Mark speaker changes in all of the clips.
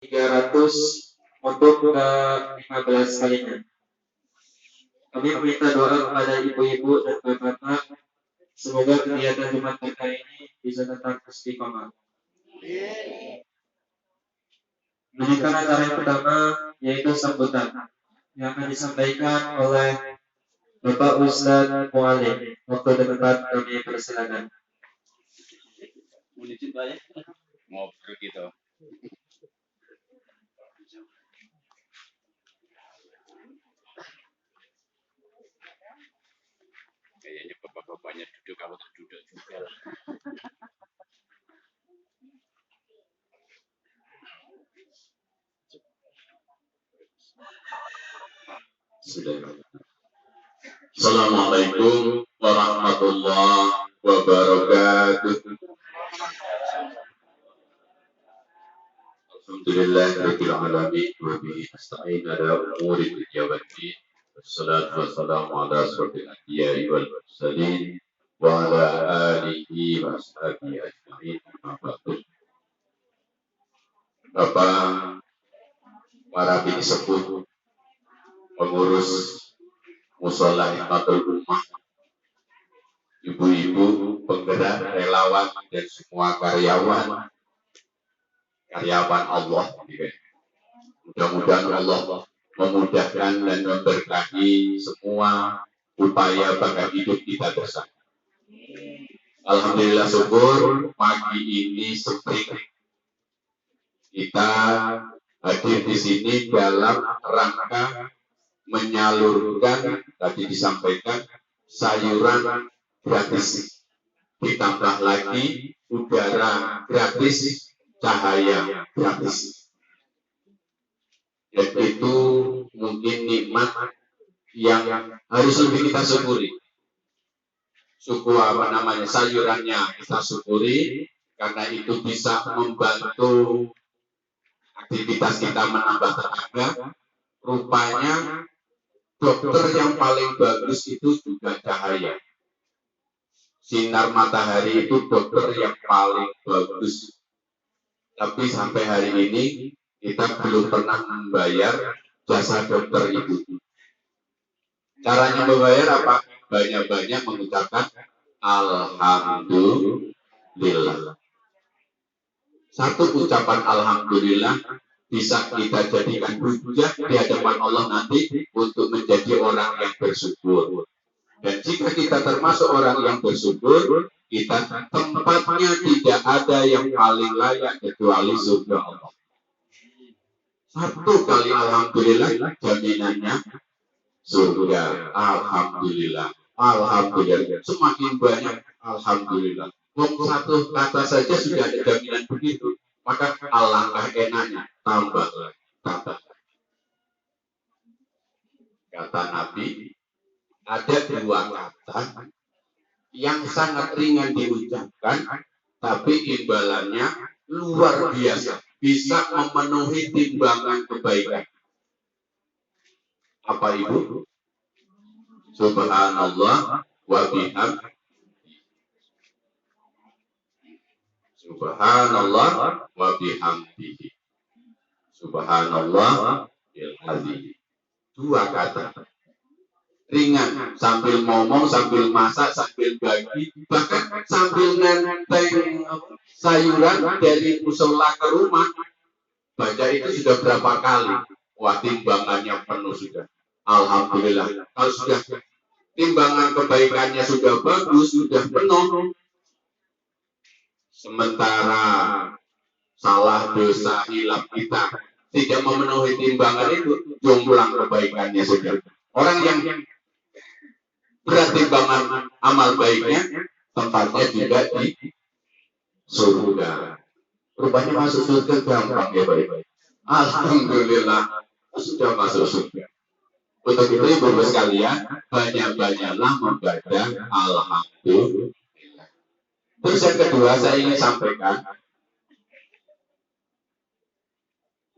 Speaker 1: 300 untuk ke 15 kalinya. Kami meminta doa kepada ibu-ibu dan bapak-bapak, semoga kegiatan Jumat Berkah ini bisa tetap istiqomah. Menyukai acara yang pertama yaitu sambutan yang akan disampaikan oleh Bapak Ustadz Mualim. Waktu dan tempat kami persilakan.
Speaker 2: Ngobrol gitu. Kayaknya bapak-bapaknya duduk, kamu tuh duduk juga lah.
Speaker 3: Assalamualaikum warahmatullahi wabarakatuh. Alhamdulillahirabbil alamin wa bihi nasta'in ala umuri dunya waddin. Wassalatu wassalamu ala asyrofil anbiya'i wal mursalin wa ala alihi wa ashabihi ajma'in. Bapak, para bini sepuh, pengurus Mushola Hikmatul Ummah, ibu-ibu, penggerak, relawan, dan semua karyawan Allah. Mudah-mudahan Allah memudahkan dan memberkahi semua upaya bakat hidup kita bersama. Alhamdulillah syukur pagi ini spring kita hadir di sini dalam rangka menyalurkan, tadi disampaikan, sayuran gratis, ditambah lagi udara gratis, cahaya gratis. Dan itu mungkin nikmat yang harus lebih kita syukuri. Sayurannya kita syukuri, karena itu bisa membantu aktivitas kita menambah tenaga. Rupanya dokter yang paling bagus itu juga cahaya. Sinar matahari itu dokter yang paling bagus. Tapi sampai hari ini kita belum pernah membayar jasa dokter itu. Caranya membayar apa? Banyak-banyak mengucapkan Alhamdulillah. Satu ucapan Alhamdulillah bisa kita jadikan hujah di hadapan Allah nanti untuk menjadi orang yang bersyukur. Dan jika kita termasuk orang yang bersyukur, kita tempatnya tidak ada yang paling layak kecuali surga Allah. Satu kali Alhamdulillah, jaminannya surga. Alhamdulillah. Alhamdulillah. Semakin banyak Alhamdulillah. Satu kata saja sudah ada jaminan begitu. Maka alangkah enaknya tambah lagi. Kata Nabi, ada dua kata yang sangat ringan diucapkan, tapi imbalannya luar biasa, bisa memenuhi timbangan kebaikan. Apa itu? Subhanallah wa bihamdihi. Subhanallah wa bihamdihi. Subhanallah bil azim. Dua kata ringan, sambil ngomong, sambil masak, sambil bagi, bahkan sambil nenteng sayuran dari musola ke rumah. Baca itu sudah berapa kali? Wah, timbangannya penuh sudah. Alhamdulillah. Kalau sudah timbangan kebaikannya sudah bagus, sudah penuh. Sementara salah, dosa, hilaf kita tidak memenuhi timbangan itu, jomplang kebaikannya sudah. Orang yang berat timbangan amal baiknya, tempatnya juga di surga. Rupanya masuk surga gampang ya baik-baik. Alhamdulillah sudah masuk surga. Untuk itu ibu-ibu sekalian, banyak-banyaklah membaca Alhamdulillah. Terus yang kedua saya ingin sampaikan,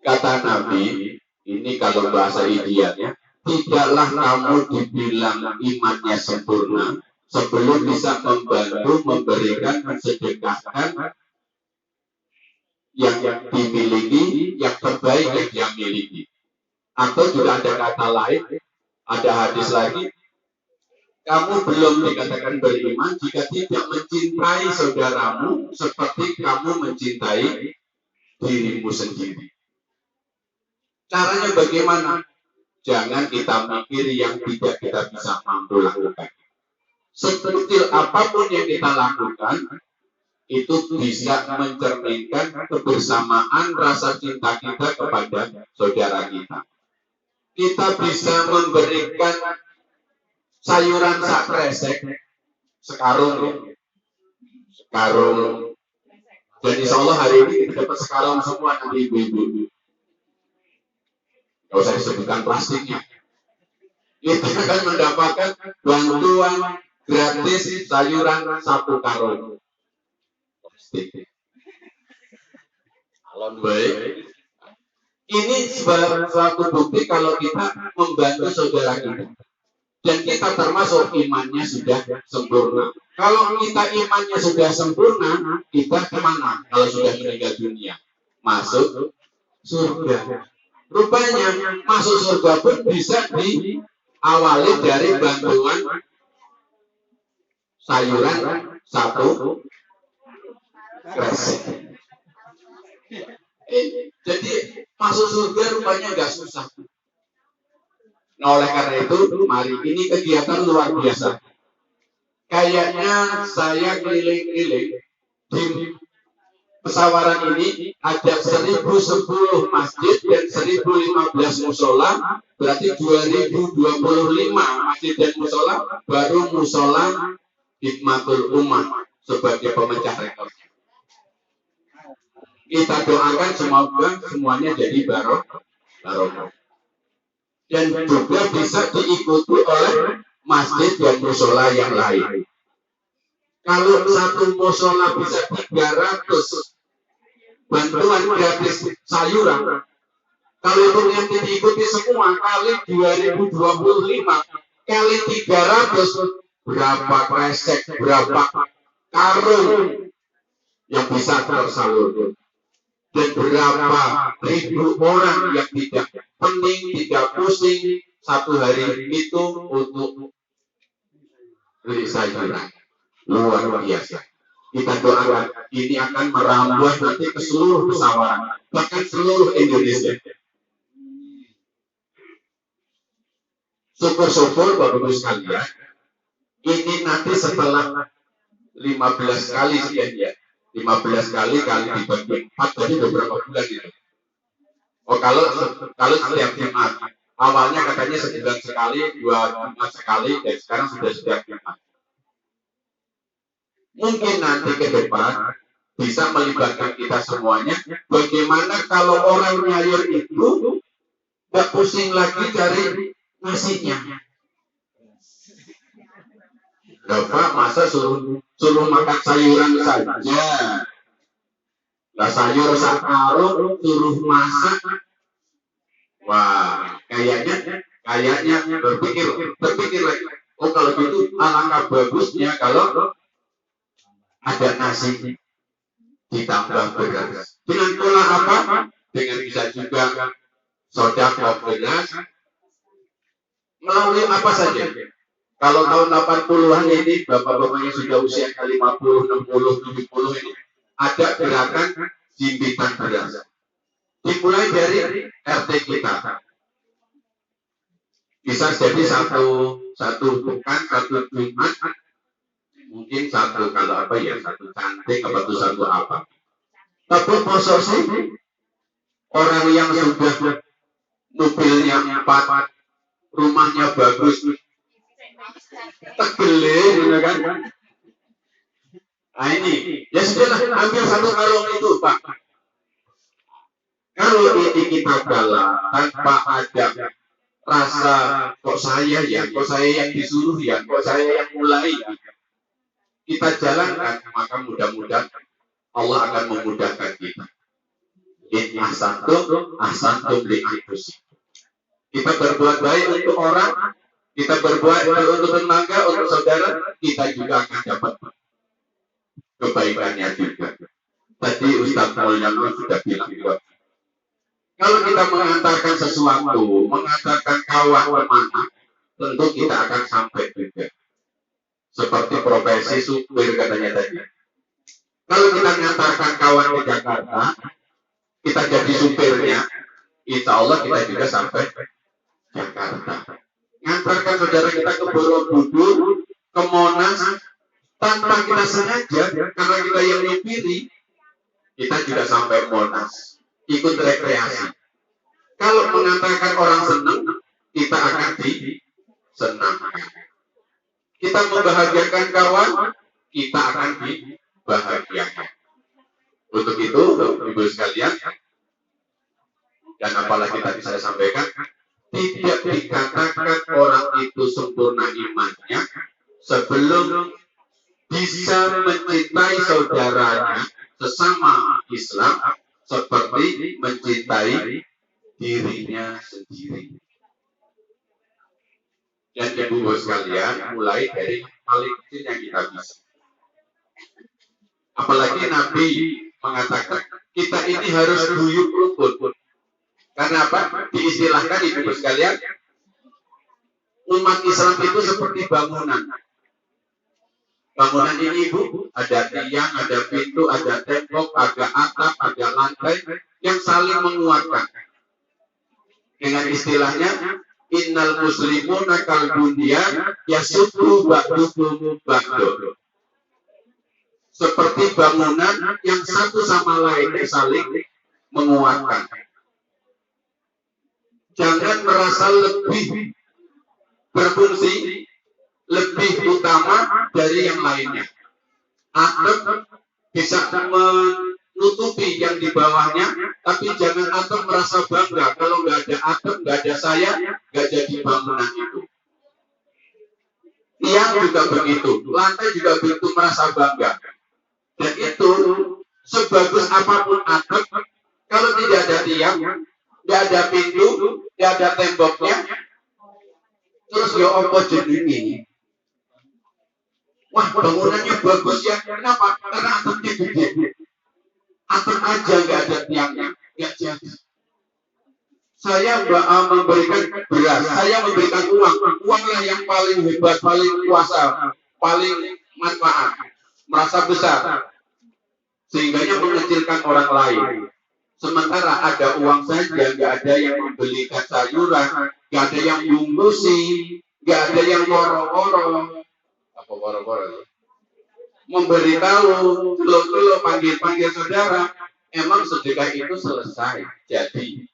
Speaker 3: kata Nabi, ini kalau bahasa idealnya, tidaklah kamu dibilang imannya sempurna sebelum bisa membantu, memberikan, mensedekahkan yang dimiliki, yang terbaik yang dia miliki. Atau juga ada kata lain, ada hadis lagi, kamu belum dikatakan beriman jika tidak mencintai saudaramu seperti kamu mencintai dirimu sendiri. Caranya bagaimana? Jangan kita mikir yang tidak kita bisa mampu lakukan. Sekecil apapun yang kita lakukan, itu bisa mencerminkan kebersamaan rasa cinta kita kepada saudara kita. Kita bisa memberikan sayuran sak kresek, sekarung. Dan insya Allah hari ini kita dapat sekarung semua nanti ibu-ibu. Gak usah disebutkan plastiknya. Kita akan mendapatkan bantuan gratis sayuran 1 karung. Alon baik. Ini suatu bukti kalau kita membantu saudara kita. Dan kita termasuk imannya sudah sempurna. Kalau kita imannya sudah sempurna, kita kemana? Kalau sudah meninggal dunia, masuk surga. Rupanya masuk surga pun bisa diawali dari bantuan sayuran 1 kresek. Jadi masuk surga rupanya nggak susah. Nah, oleh karena itu, mari ini kegiatan luar biasa. Kayaknya saya keliling-keliling di pesawaran ini ada 1010 masjid dan 1015 musola, berarti 2025 masjid dan musola, baru musola Hikmatul Ummah sebagai pemecah rekor. Kita doakan semoga semuanya jadi barokah. Dan juga bisa diikuti oleh masjid dan musola yang lain. Kalau satu musola bisa 300 bantuan gratis sayuran, kalau itu nanti diikuti semua kali 2025 kali 300, berapa kresek, berapa karung yang bisa tersalurkan, dan berapa ribu orang yang tidak pening, tidak pusing satu hari itu untuk beli sayuran. Luar biasa. Kita doakan ini akan merambat nanti ke seluruh pesawaran, bahkan seluruh Indonesia. Syukur-syukur Bapak Ibu sekalian, ini nanti setelah 15 kali sekian ya, 15 kali dibagi 4, jadi beberapa bulan itu. Oh, kalau setiap Jumat, awalnya katanya sebulan sekali, 2 Jumat sekali, dan sekarang sudah setiap Jumat. Mungkin nanti ke depan bisa melibatkan kita semuanya. Bagaimana kalau orang nyayur itu nggak pusing lagi cari nasinya? Bapak masa suruh makan sayuran saja? Lah sayur sakarung suruh masak. Wah, kayaknya berpikir lagi. Oh, kalau gitu alangkah bagusnya kalau ada nasi ditambah beras. Dengan pola apa? Dengan bisa juga sedekah beras. Melalui apa saja? Kalau tahun 80-an ini, bapak-bapaknya sudah usia 50, 60, 70 ini, ada gerakan jimpitan beras. Dimulai dari RT kita. Bisa jadi satu bukan, satu Jumat, mungkin satu kalau apa ya, satu cantik apa tuh satu apa. Tapi posisi orang yang sudah mobilnya 4, rumahnya bagus, tegele, gitu kan? Nah ini, ya sudahlah, ambil 1 karung itu, Pak. Kalau ini kita galak tanpa ada rasa kok saya yang disuruh ya, kok saya yang mulai ya, kita jalankan, maka mudah-mudahan Allah akan memudahkan kita. In ahsantum li anfusikum. Kita berbuat baik untuk orang, kita berbuat baik untuk tetangga, untuk saudara, kita juga akan dapat kebaikannya juga. Tadi Ustaz Mulyono sudah bilang juga. Kalau kita mengantarkan sesuatu, mengantarkan kawan kemana, tentu kita akan sampai juga. Seperti profesi supir katanya tadi. Kalau kita mengantarkan kawan di Jakarta, kita jadi supirnya, insya Allah kita juga sampai Jakarta. Mengantarkan saudara kita ke Borobudur, ke Monas, tanpa kita sengaja, karena kita yang nyupiri, kita juga sampai Monas, ikut rekreasi. Kalau mengantarkan orang senang, kita akan disenangkan. Kita membahagiakan kawan, kita akan dibahagiakan. Untuk itu, Ibu sekalian, dan apalagi tadi saya sampaikan, tidak dikatakan orang itu sempurna imannya sebelum bisa mencintai saudaranya sesama Islam seperti mencintai dirinya sendiri. Dan ibu sekalian, mulai dari paling kecil yang kita bisa. Apalagi Nabi mengatakan kita ini harus guyup rukun. Karena apa? Diistilahkan ibu sekalian, umat Islam itu seperti bangunan. Bangunan ini ibu, ada tiang, ada pintu, ada tembok, ada atap, ada lantai yang saling menguatkan. Dengan istilahnya, innal muslimuna kal bunyan yasuddu ba'duhum ba'du. Seperti bangunan yang satu sama lain saling menguatkan. Jangan merasa lebih berfungsi, lebih utama dari yang lainnya. Atap bisa menutupi yang di bawahnya, tapi jangan atap merasa bangga. Kalau nggak ada atap, nggak ada saya, nggak jadi bangunan itu. Tiang juga begitu, lantai juga begitu, merasa bangga. Dan itu, sebagus apapun atap, kalau tidak ada tiang, nggak ada pintu, nggak ada temboknya, terus ya apa jenenge? Wah, bangunannya bagus ya. Kenapa? Karena atapnya gede. Atap aja nggak ada tiangnya, nggak jadi. Saya memberikan beras, saya memberikan uang. Uanglah yang paling hebat, paling kuasa, paling manfaat, merasa besar, sehingganya mengecilkan orang lain. Sementara ada uang saja, nggak ada yang membelikan sayuran, nggak ada yang bungkusi, nggak ada yang woro-woro. Apa woro-woro? Memberitahu, lo panggil saudara, emang sedekah itu selesai. Jadi,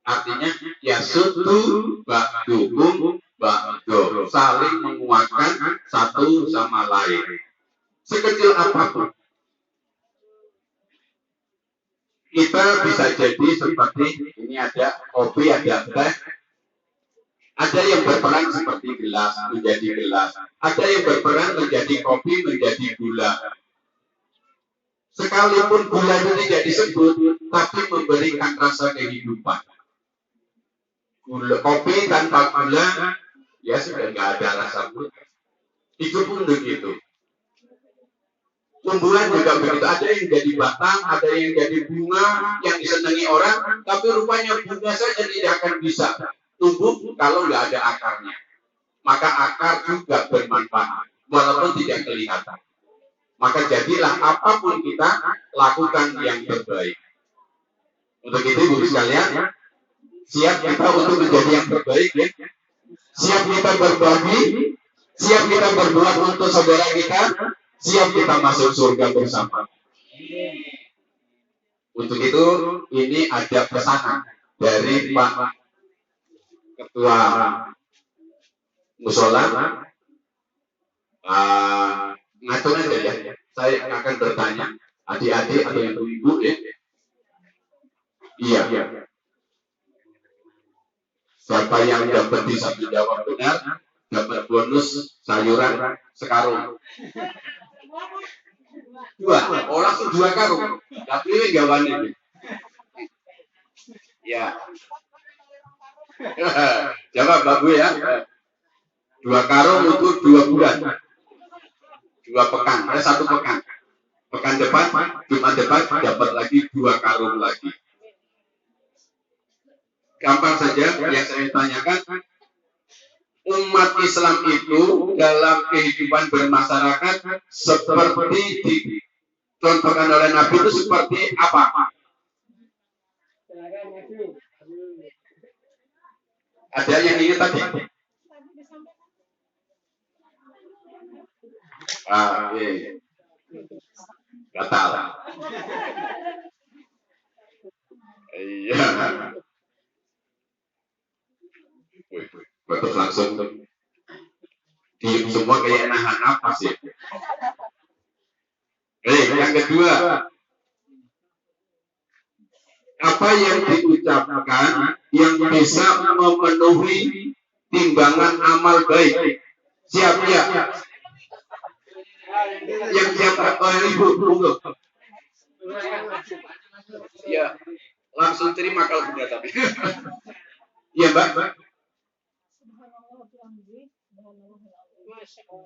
Speaker 3: artinya ya sudu ba'duhum ba'du, saling menguatkan satu sama lain. Sekecil apapun. Kita bisa jadi seperti ini, ada kopi, ada teh, ada yang berperan seperti gelas menjadi gelas, ada yang berperan menjadi kopi menjadi gula. Sekalipun gula itu tidak disebut, tapi memberikan rasa kehidupan. Gula, kopi tanpa gula, ya sudah nggak ada rasa gula. Itu pun begitu. Tumbuhan juga begitu, ada yang jadi batang, ada yang jadi bunga yang disenangi orang, tapi rupanya bunga saja tidak akan bisa tumbuh kalau nggak ada akarnya. Maka akar juga bermanfaat, walaupun tidak kelihatan. Maka jadilah apapun kita lakukan yang terbaik. Untuk itu ibu sekalian, siap kita untuk menjadi yang terbaik ya. Siap kita berbagi, siap kita berbuat untuk saudara kita, siap kita masuk surga bersama. Untuk itu, ini ada pesanan dari Pak Ketua Musola. Ngatur aja ya. Saya akan bertanya, adik-adik atau ibu-ibu ya. Iya. Siapa yang dapat bisa menjawab benar, dapat bonus sayuran sekarung. 2, langsung 2 karung. Tapi ini gawan ini. Ya. Jawab bagus ya. 2 karung untuk 2 bulan. 2 pekan, ada 1 pekan. Pekan depan, Jumat depan dapat lagi 2 karung lagi. Gampang saja yang saya tanyakan, umat Islam itu dalam kehidupan bermasyarakat seperti dicontohkan oleh Nabi itu seperti apa? Ada yang ingin tadi? Batal. Iya. Bagus langsung. Diam semua kayak nahan napas ya. Yang kedua, apa yang diucapkan yang bisa memenuhi timbangan amal baik? Siap ya? Yang siap ibu, ya langsung terima kalau sudah tapi. Ya Mbak.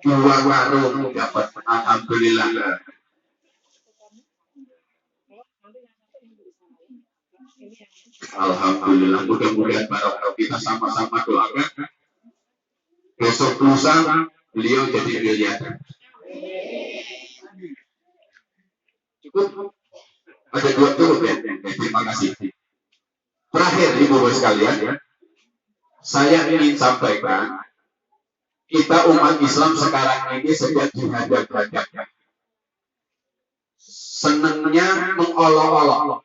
Speaker 3: 2 warung dapat, alhamdulillah. Alhamdulillah, mudah-mudahan barokah, kita sama-sama doakan. Besok lusa beliau jadi miliarder. Cukup? Ada 2 cukup ya? Terima kasih. Terakhir ibu-ibu sekalian ya, saya ingin sampaikan, kita umat Islam sekarang ini sedang dihadap-hadapkan. Senangnya mengolok-olok,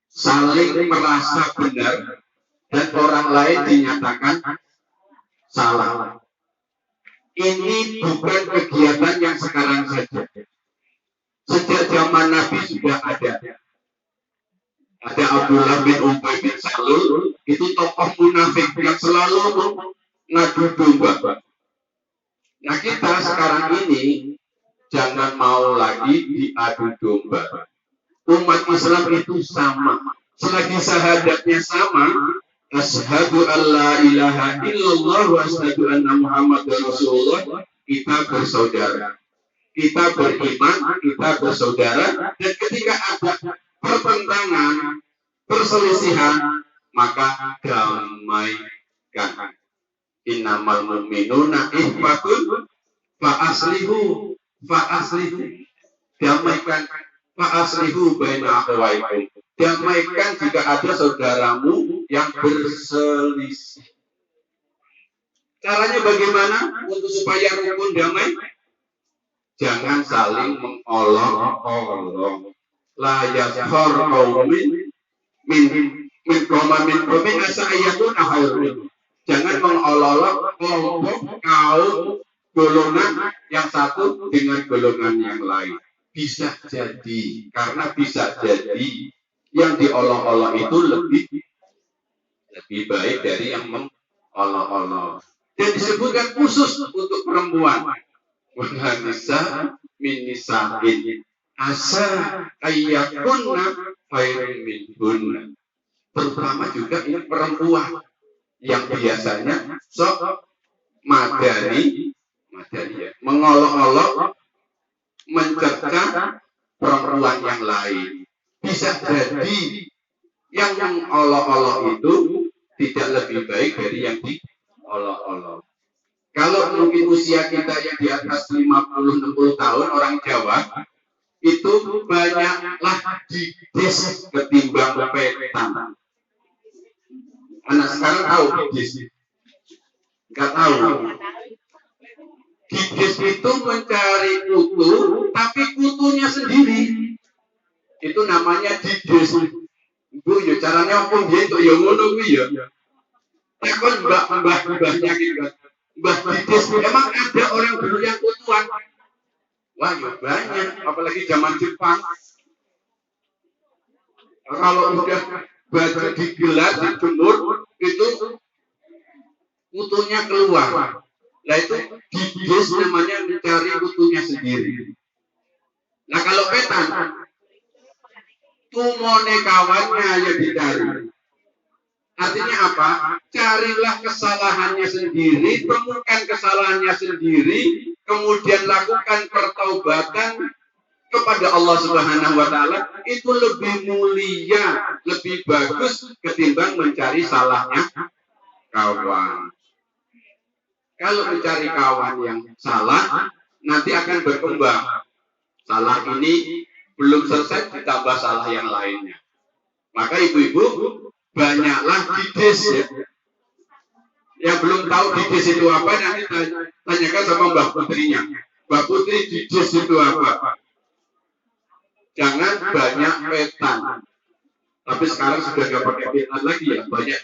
Speaker 3: saling merasa benar, dan orang lain dinyatakan salah. Ini bukan kegiatan yang sekarang saja. Sejak zaman Nabi sudah ada. Ada Abdullah bin Ubay bin Salul, itu tokoh munafik yang selalu ngadu domba. Nah kita sekarang ini jangan mau lagi diadu domba. Umat Islam itu sama. Selagi syahadatnya sama, asyhadu an la ilaha illallah wa asyhadu anna Muhammadar Rasulullah, kita bersaudara. Kita beriman, kita bersaudara, dan ketika ada pertentangan, perselisihan, maka damaikan. Innamal mu'minuna ikhwatun fa aslihu. Damaikan, fa aslihu baina akhawaikum. Damaikan jika ada saudaramu yang berselisih. Caranya bagaimana untuk supaya rukun damai? Jangan saling mengolok-olok. La yazhar qaumin min qaumin asa ayatun khairun. Jangan mengolok-olok kelompok kaum golongan yang satu dengan golongan yang lain. Bisa jadi, karena bisa jadi yang diolok-olok itu lebih baik dari yang mengolok-olok. Dan disebutkan khusus untuk perempuan. Wanisa min nisa'in asa ayyakunna khairun minhunna. Terutama juga ini perempuan yang biasanya sok madani ya, mengolok-olok, mencerca perempuan yang lain. Bisa jadi yang mengolok-olok itu tidak lebih baik dari yang diolok-olok. Kalau mungkin usia kita yang di atas 50-60 tahun, orang Jawa, itu banyaklah dides ketimbang petan. Anak sekarang tahu dides? Enggak tahu. Dides itu mencari kutu, tapi kutunya sendiri. Itu namanya dides. Bu, ya caranya apa dia itu ya ngono kuwi ya. Takon mbah-mbahnya gitu. Mbah dides emang ada orang dulu yang kutuan. Wah, ya banyak, apalagi zaman Jepang. Kalau udah baju digelar, dijemur, itu kutunya keluar. Nah itu dides namanya mencari kutunya sendiri. Nah kalau petan, tumone kawannya yang dicari. Artinya apa? Carilah kesalahannya sendiri, temukan kesalahannya sendiri. kemudian lakukan pertaubatan kepada Allah Subhanahu wa taala, itu lebih mulia, lebih bagus ketimbang mencari salahnya kawan. Kalau mencari kawan yang salah, nanti akan berkembang. Salah ini belum selesai, ditambah salah yang lainnya. Maka ibu-ibu, banyaklah didis ya. Yang belum tahu didis itu apa, nanti tanyakan sama Mbak Putrinya. Mbak Putri, didis itu apa? Jangan banyak petan. Tapi sekarang sudah nggak pakai petan lagi ya, banyak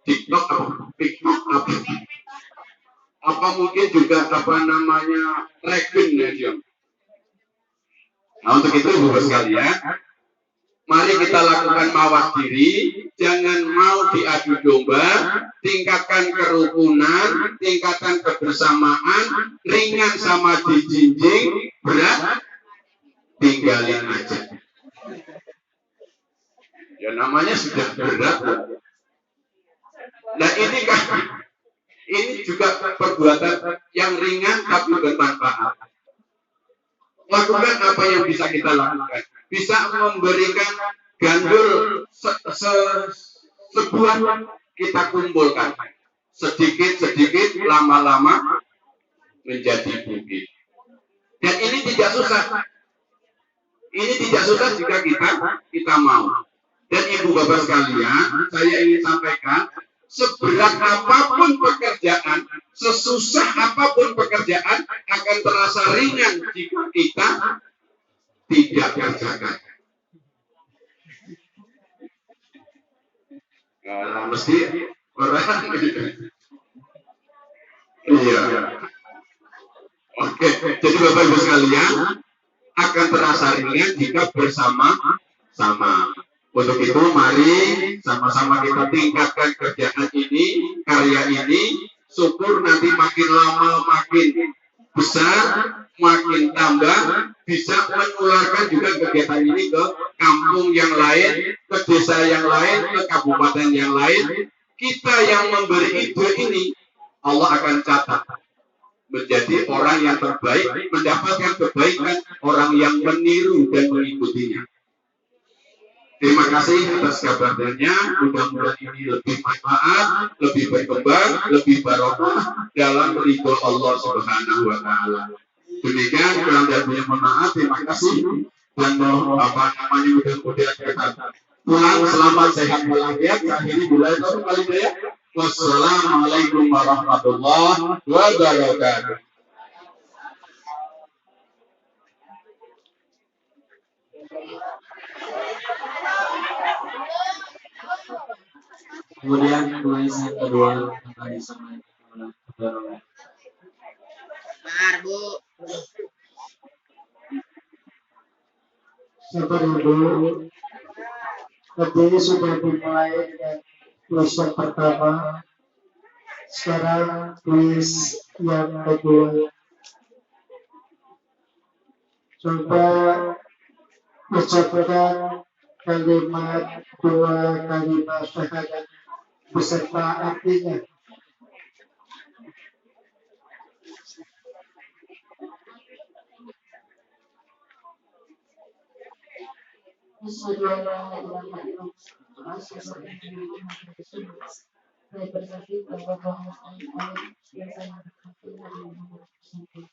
Speaker 3: TikTok apa? Apa mungkin juga regen ya dia. Nah, untuk itu ibu sekalian, mari kita lakukan mawas diri, jangan mau diadu domba, tingkatkan kerukunan, tingkatkan kebersamaan, ringan sama dijinjing, berat tinggalin aja. Ya namanya sudah berat. Nah ini juga perbuatan yang ringan tapi bermanfaat. Lakukan apa yang bisa kita lakukan. Bisa memberikan gandul sebuah kita kumpulkan. Sedikit-sedikit lama-lama menjadi bukit. Dan ini tidak susah. Ini tidak susah jika kita mau. Dan ibu bapak sekalian, saya ingin sampaikan, seberat apapun pekerjaan, sesusah apapun pekerjaan, akan terasa ringan jika kita tidak kerjakan. Nah, mesti orang iya. Oke, jadi bapak ibu sekalian, akan terasa ringan jika bersama-sama. Untuk itu mari sama-sama kita tingkatkan kerjaan ini, karya ini, syukur nanti makin lama makin besar, makin tambah, bisa menularkan juga kegiatan ini ke kampung yang lain, ke desa yang lain, ke kabupaten yang lain. Kita yang memberi ide ini, Allah akan catat menjadi orang yang terbaik, mendapatkan kebaikan orang yang meniru dan mengikutinya. Terima kasih atas kabarnya. Mudah-mudahan ini lebih manfaat, lebih berkembang, lebih barokah dalam ridho Allah Subhanahu wa taala. Demikian, kurang lebihnya mohon maaf. Terima kasih dan mudah-mudahan kita pulang selamat sehat walafiat. Akhiri bila itu kali ya. Wassalamualaikum warahmatullahi wabarakatuh.
Speaker 1: Kemudian tulis yang kedua yang tadi disampaikan oleh
Speaker 4: Bu.
Speaker 5: Sabar Ibu, tadi sudah dimulai dengan kuis yang pertama. Sekarang kuis yang kedua. Coba ucapkan kalimat dua kalimat syahadat beserta artinya.
Speaker 6: Asyhadu an la ilaha illallah wa asyhadu anna Muhammadan rasulullah. Saya bersaksi bahwa Muhammad yang saya berkati dari Muhammad Rasulullah.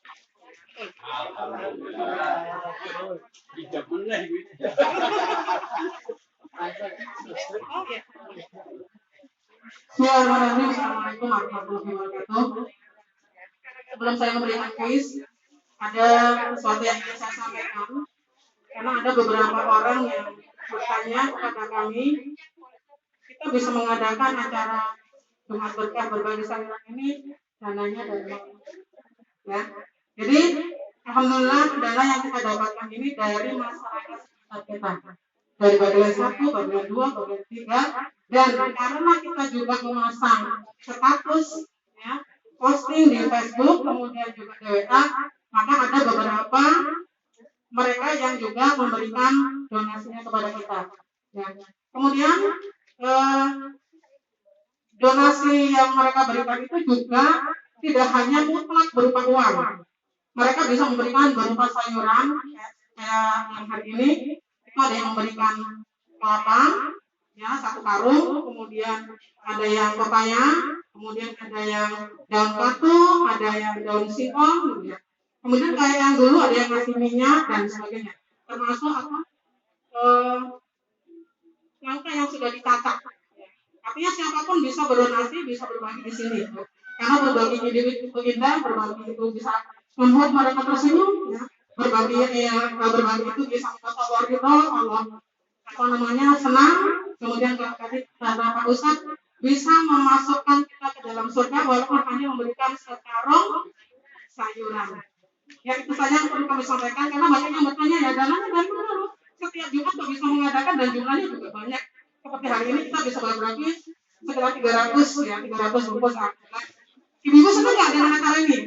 Speaker 7: Assalamualaikum warahmatullahi wabarakatuh. Sebelum saya memberikan kuis, ada sesuatu yang ingin saya sampaikan. Karena ada beberapa orang yang bertanya kepada kami, kita bisa mengadakan acara Jumat Berkah Berbagi Sayuran ini dananya dari mana? Ya. Jadi alhamdulillah dana yang kita dapatkan ini dari masyarakat sekitar kita. Dari bagian 1, bagian 2, bagian 3, dan karena kita juga memasang status ya, posting di Facebook, kemudian juga di WA, maka ada beberapa mereka yang juga memberikan donasinya kepada kita. Ya. Kemudian donasi yang mereka berikan itu juga tidak hanya mutlak berupa uang, mereka bisa memberikan berupa sayuran kayak yang hari ini itu ada yang memberikan kelapa ya 1 karung, kemudian ada yang pepaya, kemudian ada yang daun batu, ada yang daun singkong gitu ya. Kemudian kayak yang dulu ada yang ngasih minyak dan sebagainya, termasuk langkah yang sudah ditata. Artinya siapapun bisa berdonasi, bisa berbagi di sini. Karena berbagi itu indah, berbagi itu bisa membuat mereka tersenyum. Ya. Berbagi itu bisa membuat Allah ridho, Allah senang. Kemudian tadi kata Pak Ustadz bisa memasukkan kita ke dalam surga walaupun hanya memberikan sekarung sayuran. Ya itu saja yang perlu kami sampaikan karena banyak yang bertanya ya dananya dari mana loh? Setiap Jumat kok bisa mengadakan dan jumlahnya juga banyak. Seperti hari ini kita bisa berbagi sekitar 300 ya 300 bungkus. Ibu-ibu senang nggak dengan acara ini?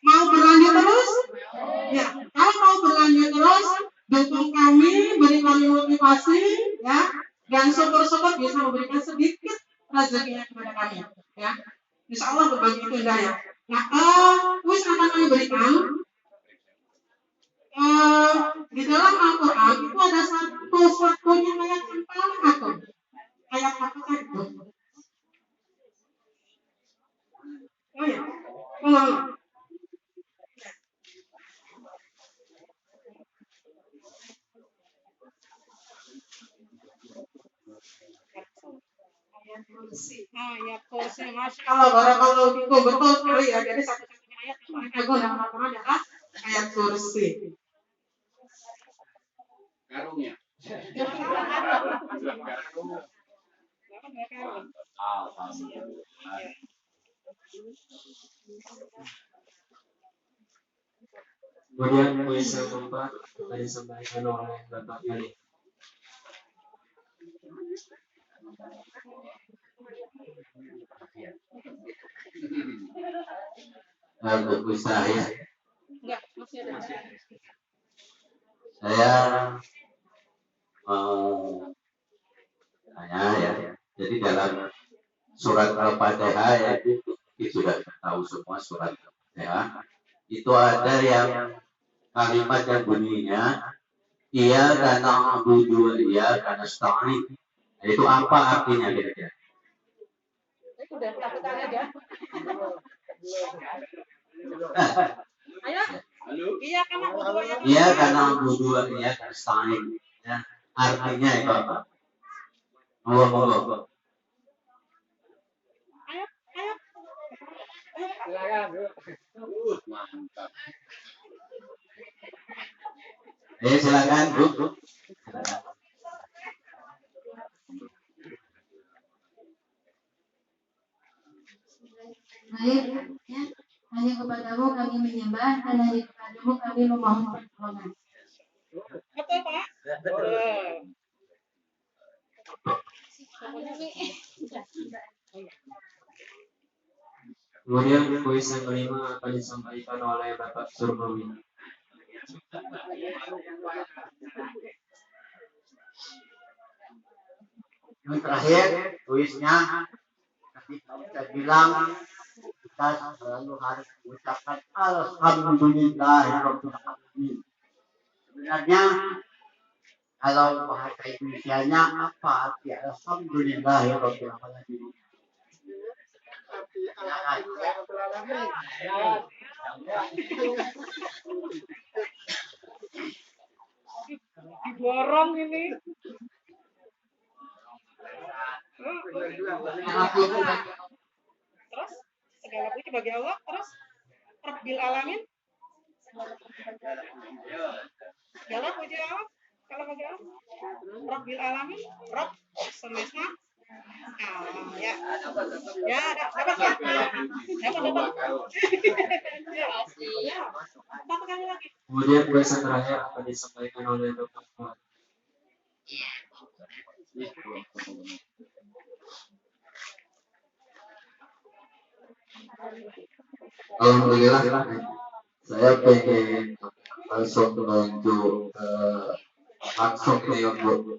Speaker 7: Mau berlanjut terus? Ya, kalau mau berlanjut terus, dukung kami, beri kami motivasi, ya, dan syukur-syukur bisa memberikan sedikit rezekinya kepada kami, ya. Insya Allah berbagi itu indah ya. Nah, kuis akan kami berikan. Di dalam Al-Quran itu ada satu-satunya ayat yang paling agung. Ayat apa itu? Oh ya, ayat kursi, masya Allah, barakallahu fikum, betul sekali ya. Jadi satu-satunya ayat yang paling agung dalam Al-Quran adalah ayat kursi.
Speaker 2: Karungnya.
Speaker 1: Kemudian kuis yang keempat akan disampaikan oleh Bapak Kali.
Speaker 3: Untuk saya
Speaker 7: Enggak, masih ada.
Speaker 3: saya tanya ya. Jadi dalam surat Al-Fatihah ya itu sudah tahu semua surat Al-Fatihah. Itu ada yang kalimat yang bunyinya iya karena abudu iya karena nasta'in. Itu apa artinya kira-kira?
Speaker 7: Sudah lakukan aja. Ayo.
Speaker 2: Halo.
Speaker 7: Iya karena abudu ya.
Speaker 3: Iya karena abudu iya karena nasta'in. Ya, artinya itu apa? Monggo.
Speaker 7: Ayo.
Speaker 2: Silakan, Bu. Mantap.
Speaker 3: Ayo silakan, Bu. Silakan.
Speaker 6: Baik, ya. Hanya kepadamu kami menyembah dan hanya kepadamu kami memohon pertolongan.
Speaker 7: Betul, Pak?
Speaker 1: Kemudian kuis yang kelima akan disampaikan oleh Bapak Surbawi.
Speaker 4: Yang terakhir kuisnya tadi saya bilang kita selalu harus mengucapkan alhamdulillahirabbil alamin. Sebenarnya kalau bahasa Indonesianya apa arti alhamdulillahirabbil alamin?
Speaker 7: Diborong ini. Terus segala puji bagi Allah. Terus Rabbil alamin. Segala puji Allah. Kalau bagi Allah. Rabbil alamin. Rabb semesta. Ya. Ya, dapat ya. Dapat. Ya. Satu kali lagi.
Speaker 1: Kemudian kuis yang terakhir akan disampaikan oleh Bapak Fuad.
Speaker 3: Alhamdulillah saya pengen langsung menuju langsung ke Bu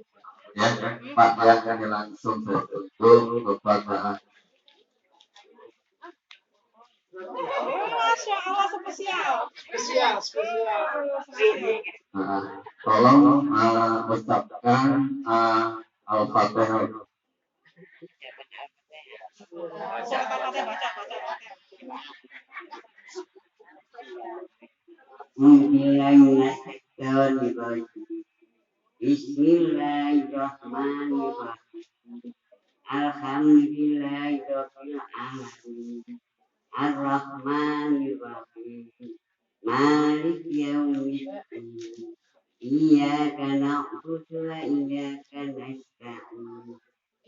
Speaker 3: ya Pak ya kami langsung menuju kepada
Speaker 7: Masya Allah spesial.
Speaker 5: Spesial.
Speaker 3: Tolong ucapkan Al-Fatihah.
Speaker 4: Bismillahirrahmanirrahim. Alhamdulillahirabbil alamin. Ar-Rahmanirrahim. Malik yaumiddin. Iyyaka na'budu wa iyyaka nasta'in.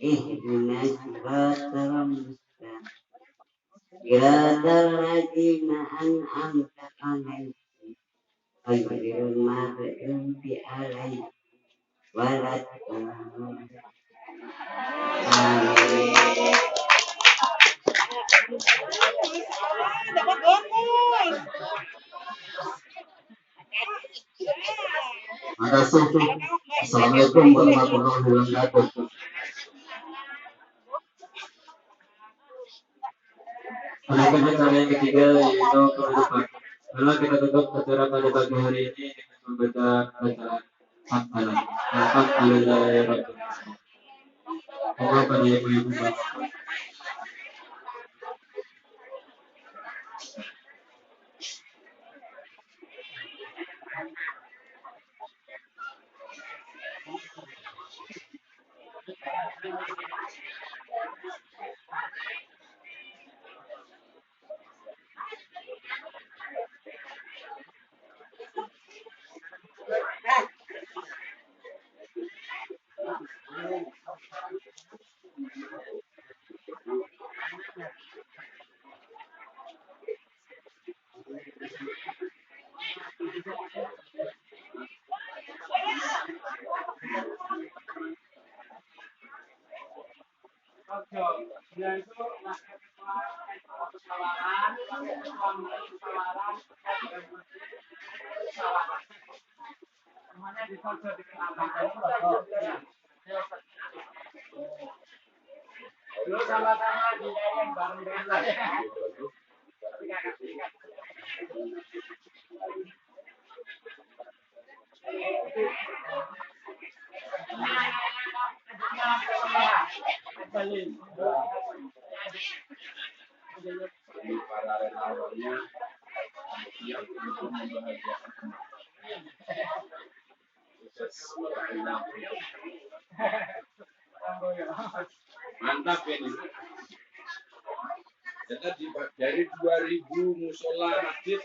Speaker 4: Ihdinas siratal mustaqim. Siratal ladzina an'amta 'alaihim ghairil maghdubi 'alaihim waladdallin.
Speaker 7: Dapat bonus.
Speaker 3: Makasih. Assalamualaikum warahmatullahi wabarakatuh.
Speaker 1: Lanjutkan acara yang ketiga yaitu penutupan. Lalu kita tutup acara pada pagi hari ini dengan membaca bacaan hamdalah. Alhamdulillahirabbil alamin. Monggo pada ibu-ibu bapak.
Speaker 2: Para relawannya siap untuk membahagiakan teman. Mantap ini. Jadi dari 2000 musola masjid